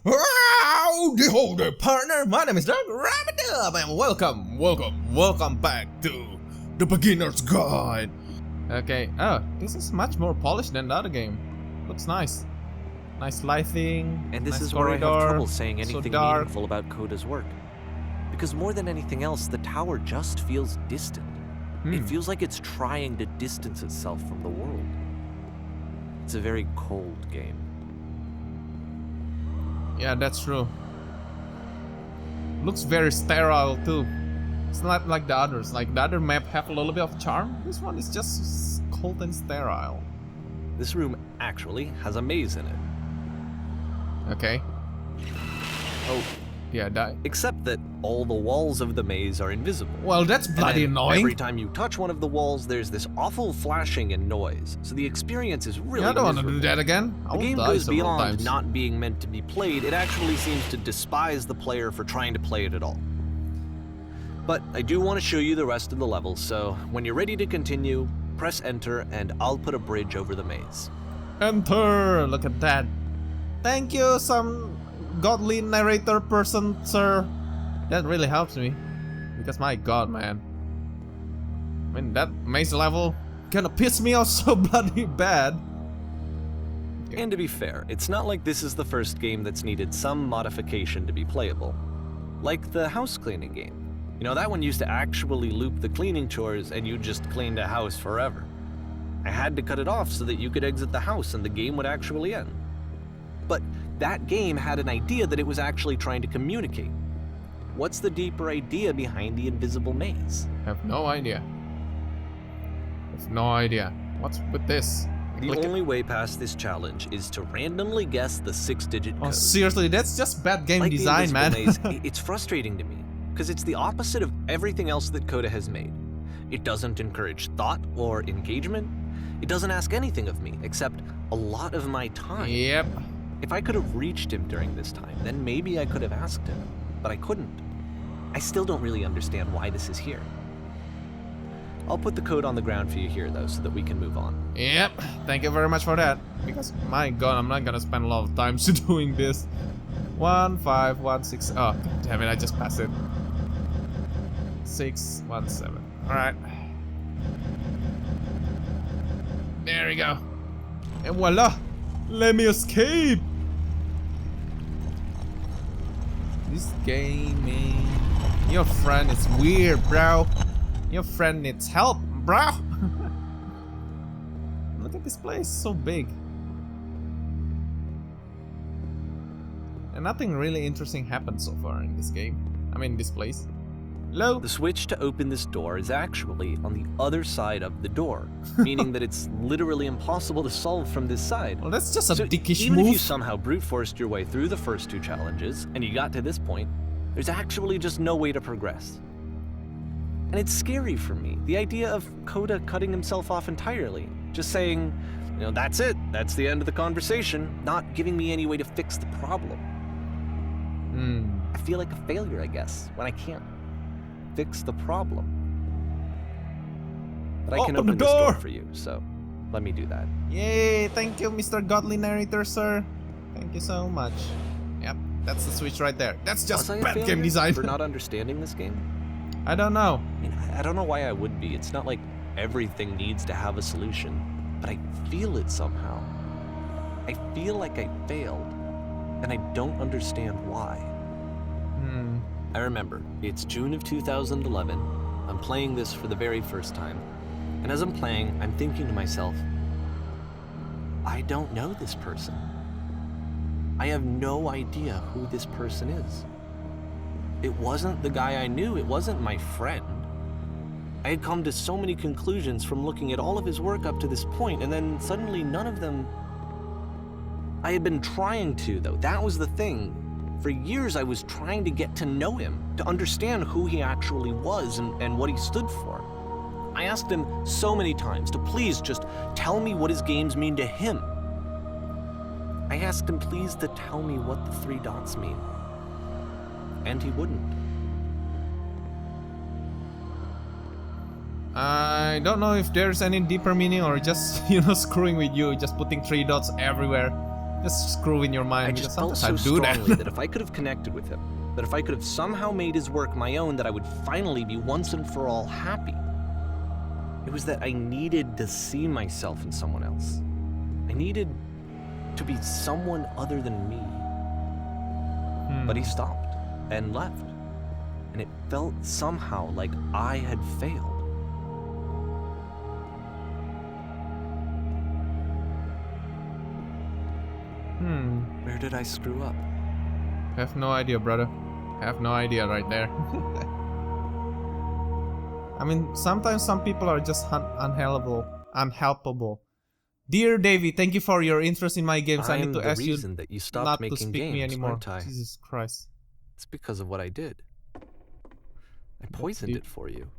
Howdy ho there, partner! My name is Doug Rabbit and welcome back to the Beginner's Guide. Okay, oh, this is much more polished than the other game. Looks nice. Nice lighting, and this nice is corridor, where I have trouble saying anything so meaningful about Coda's work. Because more than anything else, the tower just feels distant. It feels like it's trying to distance itself from the world. It's a very cold game. Yeah, that's true. Looks very sterile too. It's not like the others. Like the other map have a little bit of charm. This one is just cold and sterile. This room actually has a maze in it. Okay. Oh, yeah, die. Except that all the walls of the maze are invisible. Well, that's bloody annoying. Every time you touch one of the walls, there's this awful flashing and noise. So the experience is really I don't want to miserable. do that again. The game goes beyond not being meant to be played. It actually seems to despise the player for trying to play it at all. But I do want to show you the rest of the levels, so when you're ready to continue, press enter and I'll put a bridge over the maze. Enter! Look at that. Thank you, some godly narrator person, sir. That really helps me. Because my god, man. I mean, that maze level kinda pissed me off so bloody bad. Okay. And to be fair, it's not like this is the first game that's needed some modification to be playable. Like the house cleaning game. You know, that one used to actually loop the cleaning chores and you just cleaned a house forever. I had to cut it off so that you could exit the house and the game would actually end. But that game had an idea that it was actually trying to communicate. What's the deeper idea behind the invisible maze? I have no idea. What's with this? The only way past this challenge is to randomly guess the 6-digit code. Oh, seriously, that's just bad game like design, man. Maze, it's frustrating to me, because it's the opposite of everything else that Coda has made. It doesn't encourage thought or engagement. It doesn't ask anything of me, except a lot of my time. Yep. If I could have reached him during this time, then maybe I could have asked him, but I couldn't. I still don't really understand why this is here. I'll put the code on the ground for you here, though, so that we can move on. Yep, thank you very much for that. Because, my god, I'm not gonna spend a lot of time doing this. 1516. Oh, god damn it, I just passed it. 617. Alright. There we go. And voila! Let me escape! This game, man. Your friend is weird, bro. Your friend needs help, bro. Look at this place, so big. And nothing really interesting happened so far in this game. I mean, this place. Hello? The switch to open this door is actually on the other side of the door, meaning that it's literally impossible to solve from this side. Well, that's just a dickish even move. If you somehow brute forced your way through the first 2 challenges, and you got to this point, there's actually just no way to progress. And it's scary for me, the idea of Coda cutting himself off entirely, just saying, you know, that's it, that's the end of the conversation, not giving me any way to fix the problem. I feel like a failure, I guess, when I can't fix the problem. But I can open this door for you, so let me do that. Yay, thank you, Mr. Godly Narrator, sir. Thank you so much. Yep, that's the switch right there. That's just bad game design. For not understanding this game? I don't know. I mean, I don't know why I would be. It's not like everything needs to have a solution, but I feel it somehow. I feel like I failed, and I don't understand why. I remember, it's June of 2011, I'm playing this for the very first time, and as I'm playing, I'm thinking to myself, I don't know this person. I have no idea who this person is. It wasn't the guy I knew, it wasn't my friend. I had come to so many conclusions from looking at all of his work up to this point, and then suddenly none of them... I had been trying to, though, that was the thing. For years, I was trying to get to know him, to understand who he actually was and what he stood for. I asked him so many times to please just tell me what his games mean to him. I asked him please to tell me what the 3 dots mean. And he wouldn't. I don't know if there's any deeper meaning or just, screwing with you, just putting 3 dots everywhere. Just screw in your mind. I because just felt sometimes so I do strongly that. that if I could have connected with him, that if I could have somehow made his work my own, that I would finally be once and for all happy. It was that I needed to see myself in someone else. I needed to be someone other than me. But he stopped and left. And it felt somehow like I had failed. Where did I screw up? I have no idea, brother. I have no idea right there. I mean, sometimes some people are just unhelpable. Dear Davey, thank you for your interest in my games. I need to ask you that you stopped not to making speak games, me anymore. weren't I? Jesus Christ. It's because of what I did. I poisoned it for you.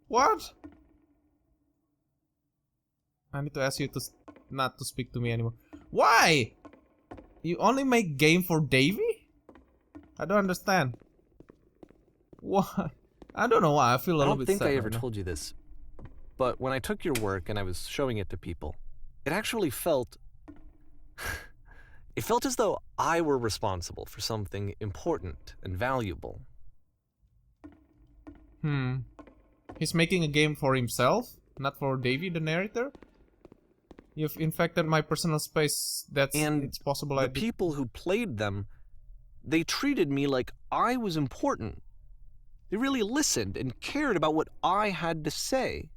What? I need to ask you to not to speak to me anymore. Why? You only make game for Davey? I don't understand. What? I don't know why. I feel a little bit sad. I don't think I ever right now. told you this, but when I took your work and I was showing it to people, it actually felt... it felt as though I were responsible for something important and valuable. He's making a game for himself, not for Davey, the narrator? You've infected my personal space. It's possible I did. The people who played them, they treated me like I was important. They really listened and cared about what I had to say.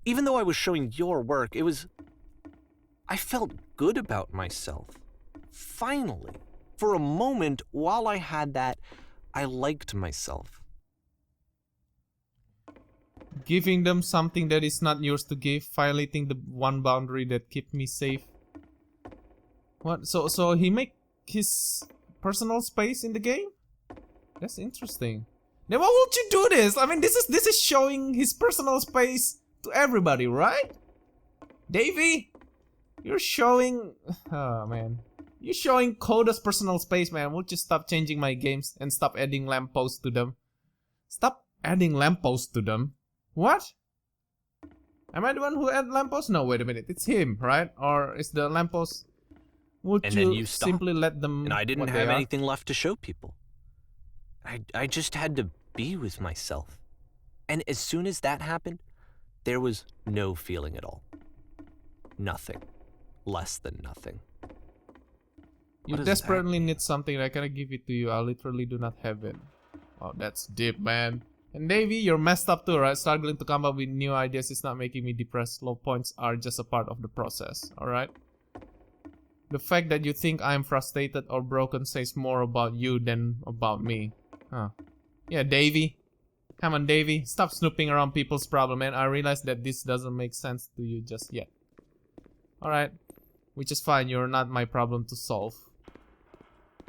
Even though I was showing your work, I felt good about myself. Finally. For a moment, while I had that, I liked myself. Giving them something that is not yours to give, violating the one boundary that kept me safe. What? So he make his personal space in the game? That's interesting. Then why would you do this? I mean, this is showing his personal space to everybody, right? Davey, you're showing... Oh, man. You're showing Coda's personal space, man. Would you stop changing my games and stop adding lampposts to them? Stop adding lampposts to them. What? Am I the one who add lampposts? No, wait a minute. It's him, right? Or is the lamppost... Would and you, then you simply let them... And I didn't have anything left to show people. I just had to be with myself. And as soon as that happened, there was no feeling at all. Nothing. Less than nothing. You desperately need something. I cannot give it to you. I literally do not have it. Oh, that's deep, man. And Davey, you're messed up too, right? Struggling to come up with new ideas is not making me depressed. Low points are just a part of the process, alright? The fact that you think I'm frustrated or broken says more about you than about me. Huh. Yeah, Davey. Come on, Davey. Stop snooping around people's problem, man. I realize that this doesn't make sense to you just yet. Alright. Which is fine. You're not my problem to solve.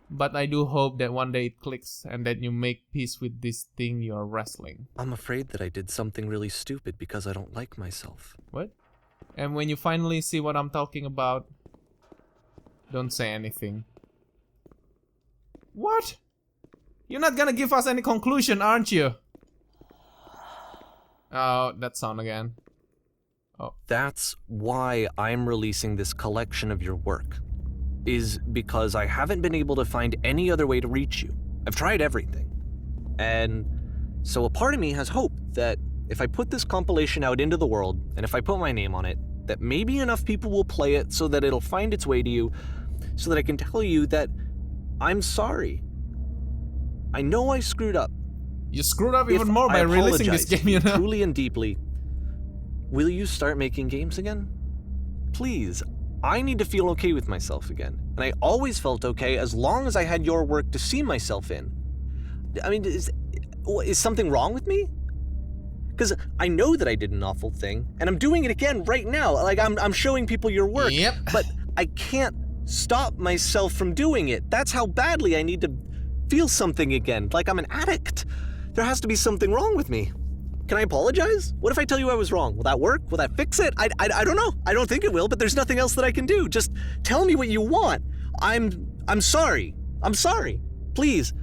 But I do hope that one day it clicks and that you make peace with this thing you're wrestling. I'm afraid that I did something really stupid because I don't like myself. What? And when you finally see what I'm talking about, don't say anything. What? You're not gonna give us any conclusion, aren't you? Oh, that sound again. Oh. That's why I'm releasing this collection of your work. Is because I haven't been able to find any other way to reach you. I've tried everything. And so a part of me has hope that if I put this compilation out into the world, and if I put my name on it, that maybe enough people will play it so that it'll find its way to you, so that I can tell you that I'm sorry. I know I screwed up. You screwed up even more by releasing this game, you know? Truly and deeply, will you start making games again? Please. I need to feel okay with myself again. And I always felt okay as long as I had your work to see myself in. I mean, is something wrong with me? Because I know that I did an awful thing, and I'm doing it again right now. Like, I'm showing people your work. Yep. But I can't stop myself from doing it. That's how badly I need to feel something again. Like I'm an addict. There has to be something wrong with me. Can I apologize? What if I tell you I was wrong? Will that work? Will that fix it? I don't know. I don't think it will, but there's nothing else that I can do. Just tell me what you want. I'm sorry. I'm sorry. Please,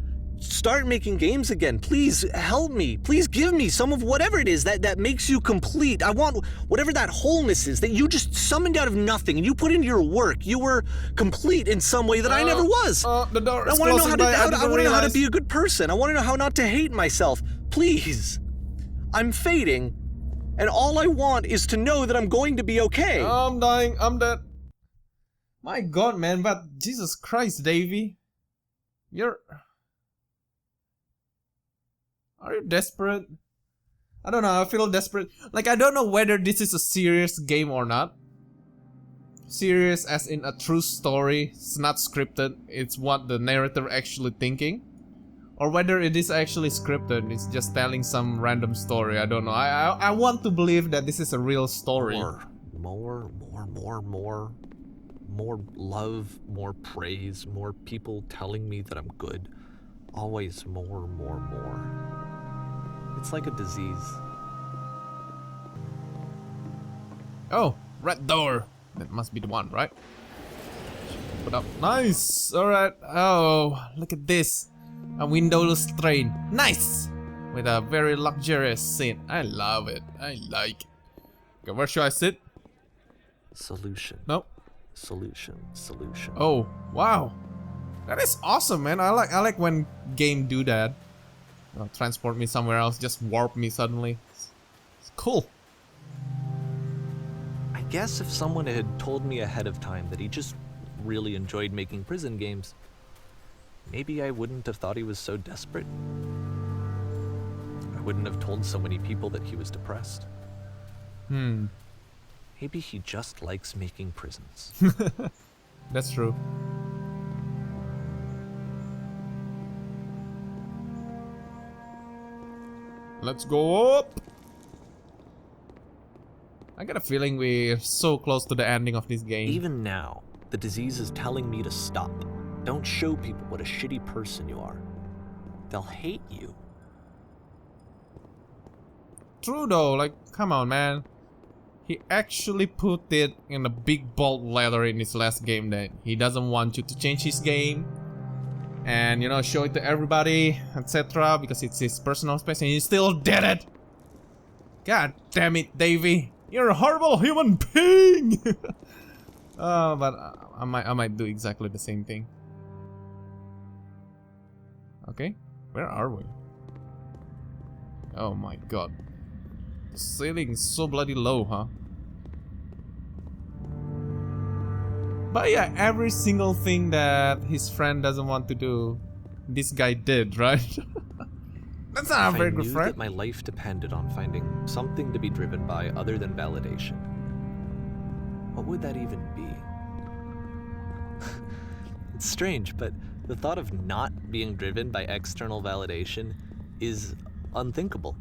start making games again. Please help me. Please give me some of whatever it is that makes you complete. I want whatever that wholeness is that you just summoned out of nothing and you put into your work. You were complete in some way that I never was. The door is I want to know closing, I want to know how to be a good person. I want to know how not to hate myself. Please. I'm fading, and all I want is to know that I'm going to be okay. I'm dying. I'm dead. My God, man, but Jesus Christ, Davey. Are you desperate? I don't know, I feel desperate. Like, I don't know whether this is a serious game or not. Serious as in a true story. It's not scripted. It's what the narrator actually thinking. Or whether it is actually scripted. It's just telling some random story. I don't know. I want to believe that this is a real story. More love, more praise, more people telling me that I'm good. Always more. It's like a disease. Oh, red door. That must be the one, right? Put up. Nice. Alright. Oh, look at this. A windowless train. Nice. With a very luxurious seat. I love it. I like it. Okay, where should I sit? Solution. No. Solution. Oh, wow. That is awesome, man. I like when game do that. Transport me somewhere else, just warp me suddenly. It's cool. I guess if someone had told me ahead of time that he just really enjoyed making prison games, maybe I wouldn't have thought he was so desperate. I wouldn't have told so many people that he was depressed. Maybe he just likes making prisons. That's true. Let's go up. I got a feeling we're so close to the ending of this game. Even now, the disease is telling me to stop. Don't show people what a shitty person you are. They'll hate you. True though, like, come on, man. He actually put it in a big bold letter in his last game that he doesn't want you to change his game. And, you know, show it to everybody, etc. Because it's his personal space and he still did it. God damn it, Davey. You're a horrible human being. But I might do exactly the same thing. Okay, where are we? Oh my God. The ceiling is so bloody low, huh? But yeah, every single thing that his friend doesn't want to do, this guy did, right? That's not a very good friend. If I knew that my life depended on finding something to be driven by other than validation, what would that even be? It's strange, but the thought of not being driven by external validation is unthinkable.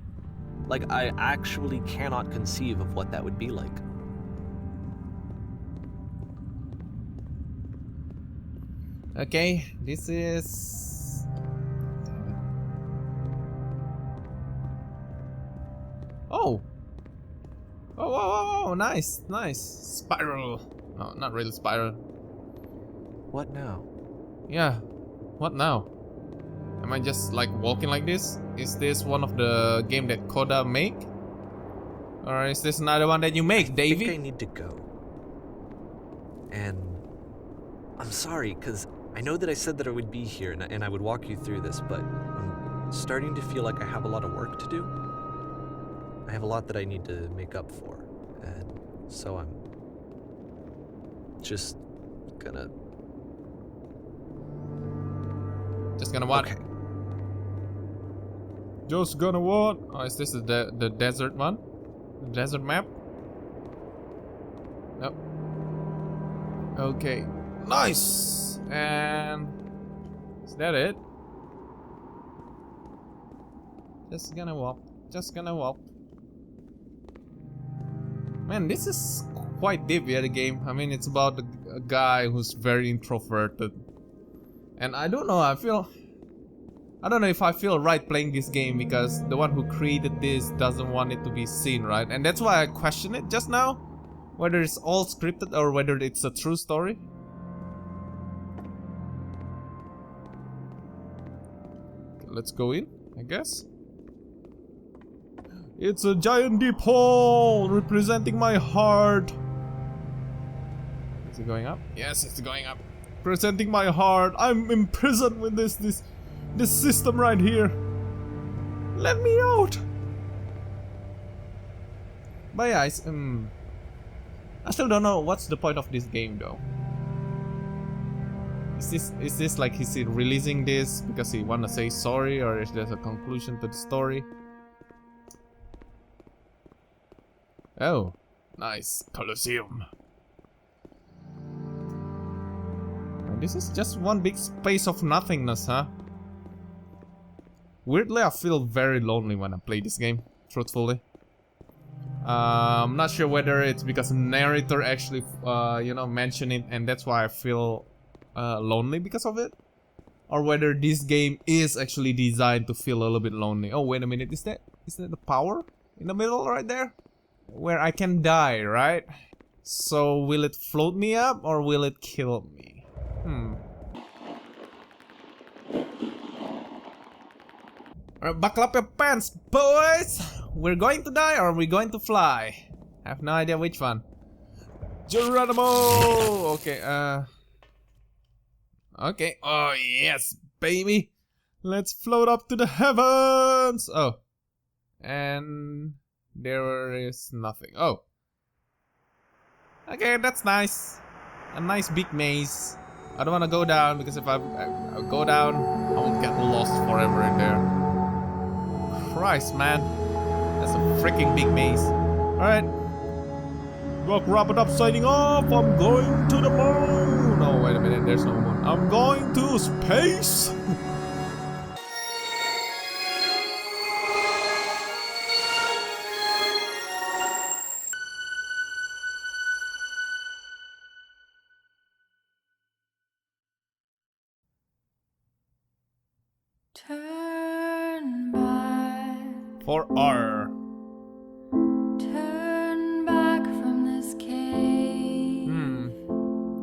Like, I actually cannot conceive of what that would be like. Okay, this is... Oh! Oh, nice, nice. Spiral. No, not really spiral. What now? Yeah, what now? Am I just like walking like this? Is this one of the game that Coda make? Or is this another one that you make, Davey? I think I need to go. And I'm sorry, because I know that I said that I would be here and I would walk you through this, but I'm starting to feel like I have a lot of work to do. I have a lot that I need to make up for, and so I'm just gonna... Just gonna what? Okay. Just gonna what? Oh, is this the desert one? The desert map? Nope. Okay. Nice! And... is that it? Just gonna walk. Just gonna walk. Man, this is quite deep, yeah, the game. I mean, it's about a guy who's very introverted. And I don't know, I don't know if I feel right playing this game because the one who created this doesn't want it to be seen, right? And that's why I question it just now. Whether it's all scripted or whether it's a true story. let's go in, I guess. It's a giant deep hole representing my heart. Is it going up? Yes, it's going up. Presenting my heart. I'm imprisoned with this system right here. Let me out. But yeah, I still don't know what's the point of this game though. Is this like, is he releasing this because he wanna say sorry, or is there a conclusion to the story? Oh, nice Colosseum. And this is just one big space of nothingness, huh? Weirdly, I feel very lonely when I play this game, truthfully. I'm not sure whether it's because the narrator actually, you know, mentioned it and that's why I feel lonely because of it. Or whether this game is actually designed to feel a little bit lonely. Oh, wait a minute, is that the power in the middle right there? Where I can die, right? So will it float me up or will it kill me? Alright, buckle up your pants, boys! We're going to die or we're going to fly? I have no idea which one. Geronimo! Okay, okay, oh yes, baby! Let's float up to the heavens! Oh. And there is nothing. Oh. Okay, that's nice. A nice big maze. I don't want to go down because if I go down, I will get lost forever in there. Christ, man. That's a freaking big maze. Alright. Rock wrap it up, signing off. I'm going to the moon. No, wait a minute, there's no moon. I'm going to space. Turn back. For R. Turn back from this cave.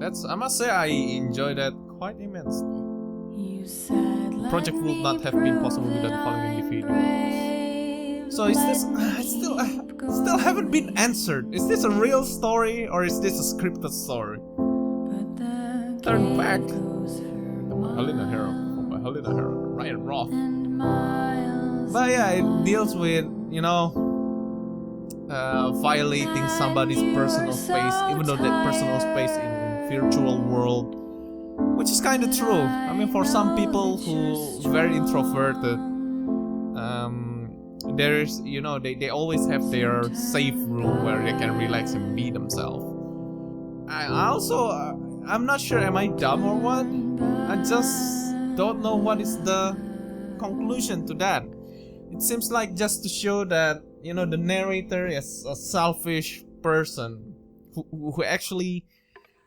That's, I must say, I enjoyed that quite immensely. You said The project would not have been possible without the following defeat. So is this? I still haven't been answered. Is this a real story or is this a scripted story? Turn back. The Helena Hero. By Helena Hero. Ryan Roth. But yeah, it deals with, you know, violating somebody's personal space, even though that personal space in virtual world, which is kind of true. I mean, for some people who very introverted, there is, you know, they always have their safe room where they can relax and be themselves. I also, I'm not sure, am I dumb or what? I just don't know what is the conclusion to that. It seems like just to show that, you know, the narrator is a selfish person who actually,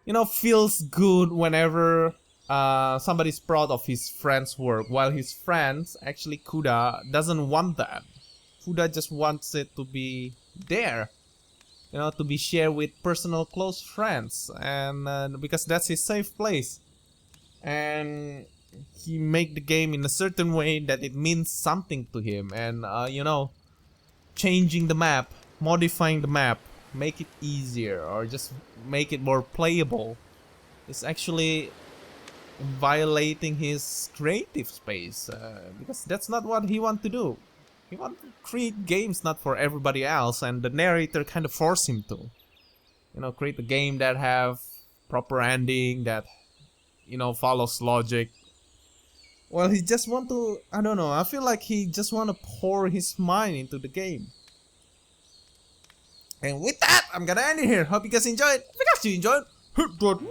you know, feels good whenever somebody's proud of his friend's work, while his friends, actually Kuda, doesn't want that. Kuda just wants it to be there, you know, to be shared with personal close friends, and because that's his safe place. And he make the game in a certain way that it means something to him, and you know, changing the map, modifying the map, make it easier or just make it more playable is actually violating his creative space, because that's not what he wants to do. He wants to create games not for everybody else, and the narrator kind of forced him to, you know, create a game that have proper ending, that, you know, follows logic. Well, he just want to, I don't know, I feel like he just want to pour his mind into the game. And with that, I'm gonna end it here. Hope you guys enjoyed. If you guys enjoyed, hit that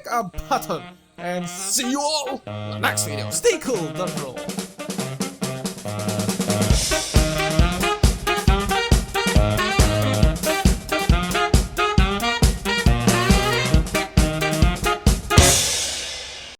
like button. And see you all in the next video. Stay cool, don't roll.